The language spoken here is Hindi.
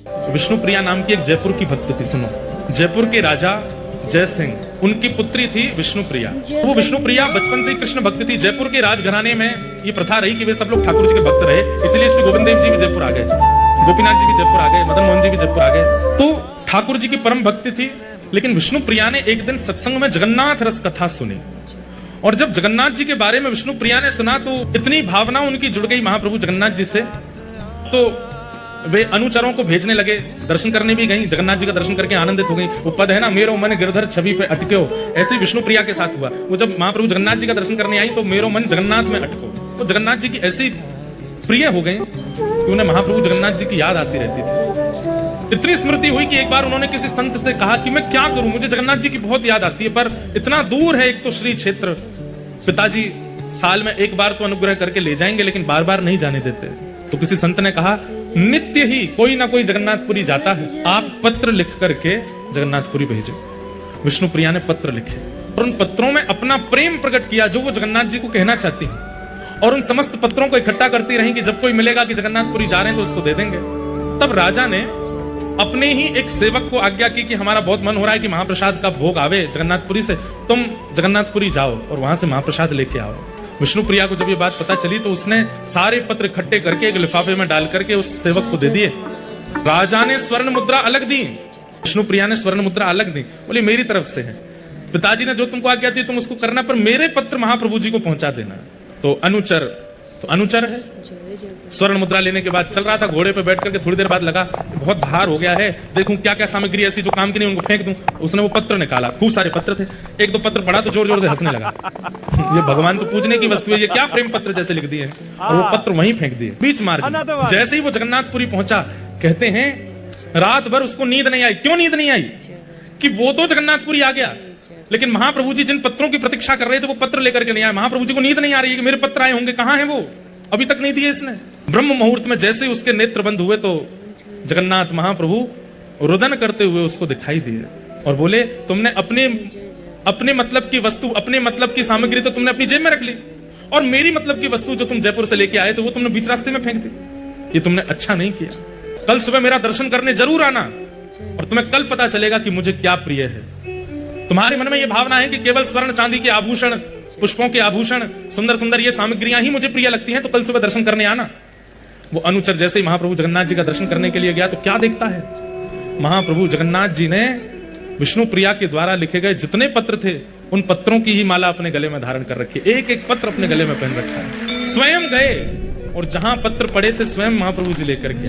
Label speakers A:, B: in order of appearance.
A: विष्णु प्रिया नाम की एक जयपुर की भक्त थी। सुनो, जयपुर के राजा जय सिंह, उनकी पुत्री थी विष्णु प्रिया। वो विष्णु प्रिया बचपन से ही कृष्ण भक्त थी। जयपुर के राजघराने में ये प्रथा रही कि वे सब लोग ठाकुर जी के भक्त रहे, इसलिए श्री गोविंद देव जी भी जयपुर आ गए, गोपीनाथ जी भी जयपुर आ गए, मदन मोहन जी भी जयपुर आ गए। तो ठाकुर जी की परम भक्ति थी। लेकिन विष्णु प्रिया ने एक दिन सत्संग में जगन्नाथ रस कथा सुनी, और जब जगन्नाथ जी के बारे में विष्णु प्रिया ने सुना तो इतनी भावना उनकी जुड़ गई महाप्रभु जगन्नाथ जी से, तो वे अनुचरों को भेजने लगे। दर्शन करने भी गई, जगन्नाथ जी का दर्शन करके आनंदित हो गई। वो पद है ना, मेरो मन गिरधर छवि पे अटक्यो, ऐसे विष्णु प्रिया के साथ हुआ। वो जब महाप्रभु जगन्नाथ जी का दर्शन करने आई तो मेरो मन जगन्नाथ में अटको, तो जगन्नाथ जी की ऐसी प्रिय हो गई कि उन्हें महाप्रभु जगन्नाथ जी की याद आती रहती थी। इतनी स्मृति हुई कि एक बार उन्होंने किसी संत से कहा कि मैं क्या करूं, मुझे जगन्नाथ जी की बहुत याद आती है, पर इतना दूर है एक तो श्री क्षेत्र, पिताजी साल में एक बार तो अनुग्रह करके ले जाएंगे लेकिन बार बार नहीं जाने देते। तो किसी संत ने कहा, नित्य ही कोई ना कोई जगन्नाथपुरी जाता है, आप पत्र लिख करके जगन्नाथपुरी भेजो। विष्णु प्रिया ने पत्र लिखे और उन पत्रों में अपना प्रेम प्रकट किया जो वो जगन्नाथ जी को कहना चाहती हैं, और उन समस्त पत्रों को इकट्ठा करती रही कि जब कोई मिलेगा कि जगन्नाथपुरी जा रहे हैं तो उसको दे देंगे। तब राजा ने अपने ही एक सेवक को आज्ञा की कि हमारा बहुत मन हो रहा है कि महाप्रसाद का भोग आवे जगन्नाथपुरी से, तुम जगन्नाथपुरी जाओ और वहां से महाप्रसाद लेके आओ। विष्णु प्रिया को जब ये बात पता चली तो उसने सारे पत्र इकट्ठे करके एक लिफाफे में डाल करके उस सेवक को दे दिए। राजा ने स्वर्ण मुद्रा अलग दी, विष्णु प्रिया ने स्वर्ण मुद्रा अलग दी, बोली मेरी तरफ से है, पिताजी ने जो तुमको आज्ञा दी तुम उसको करना, पर मेरे पत्र महाप्रभु जी को पहुंचा देना। तो अनुचर है। स्वर्ण मुद्रा लेने के बाद चल रहा था, घोड़े पे बैठ करके थोड़ी देर बाद लगा बहुत भार हो गया है, देखूं क्या क्या सामग्री ऐसी जो काम की नहीं उनको फेंक दूं। उसने वो पत्र निकाला, खूब सारे पत्र थे, एक दो पत्र पढ़ा तो जोर जोर से हंसने लगा। ये भगवान तो पूजने की वस्तु है, ये क्या प्रेम पत्र जैसे लिख दिए, और वो पत्र वहीं फेंक दिए बीच मार्ग। जैसे ही वो जगन्नाथपुरी पहुंचा, कहते हैं रात भर उसको नींद नहीं आई। क्यों नींद नहीं आई? कि वो तो जगन्नाथपुरी आ गया, लेकिन महाप्रभु जी जिन पत्रों की प्रतीक्षा कर रहे थे वो पत्र लेकर के नहीं आए। महाप्रभु जी को नींद नहीं आ रही है कि मेरे पत्र आए होंगे, कहां है वो, अभी तक नहीं दिए इसने। ब्रह्म मुहूर्त में जैसे उसके नेत्र बंद हुए तो जगन्नाथ महाप्रभु रुदन करते हुए उसको दिखाई दिए और बोले, तुमने अपने मतलब की वस्तु, अपने मतलब की सामग्री तो तुमने अपनी जेब में रख ली, और मेरी मतलब की वस्तु जो तुम जयपुर से लेके आए तो वो तुमने बीच रास्ते में फेंक दी। ये तुमने अच्छा नहीं किया। कल सुबह मेरा दर्शन करने जरूर आना और तुम्हें कल पता चलेगा कि मुझे क्या प्रिय है। तुम्हारे मन में यह भावना है कि केवल स्वर्ण चांदी के आभूषण, पुष्पों के आभूषण, सुंदर सुंदर ये सामग्रियां ही मुझे प्रिय लगती हैं, तो कल सुबह दर्शन करने आना। वो अनुचर जैसे ही महाप्रभु जगन्नाथ जी का दर्शन करने के लिए गया तो क्या देखता है, महाप्रभु जगन्नाथ जी ने विष्णु प्रिया के द्वारा लिखे गए जितने पत्र थे उन पत्रों की ही माला अपने गले में धारण कर रखी, एक एक पत्र अपने गले में पहन रखा है। स्वयं गए और जहां पत्र पड़े थे स्वयं महाप्रभु जी लेकर गए।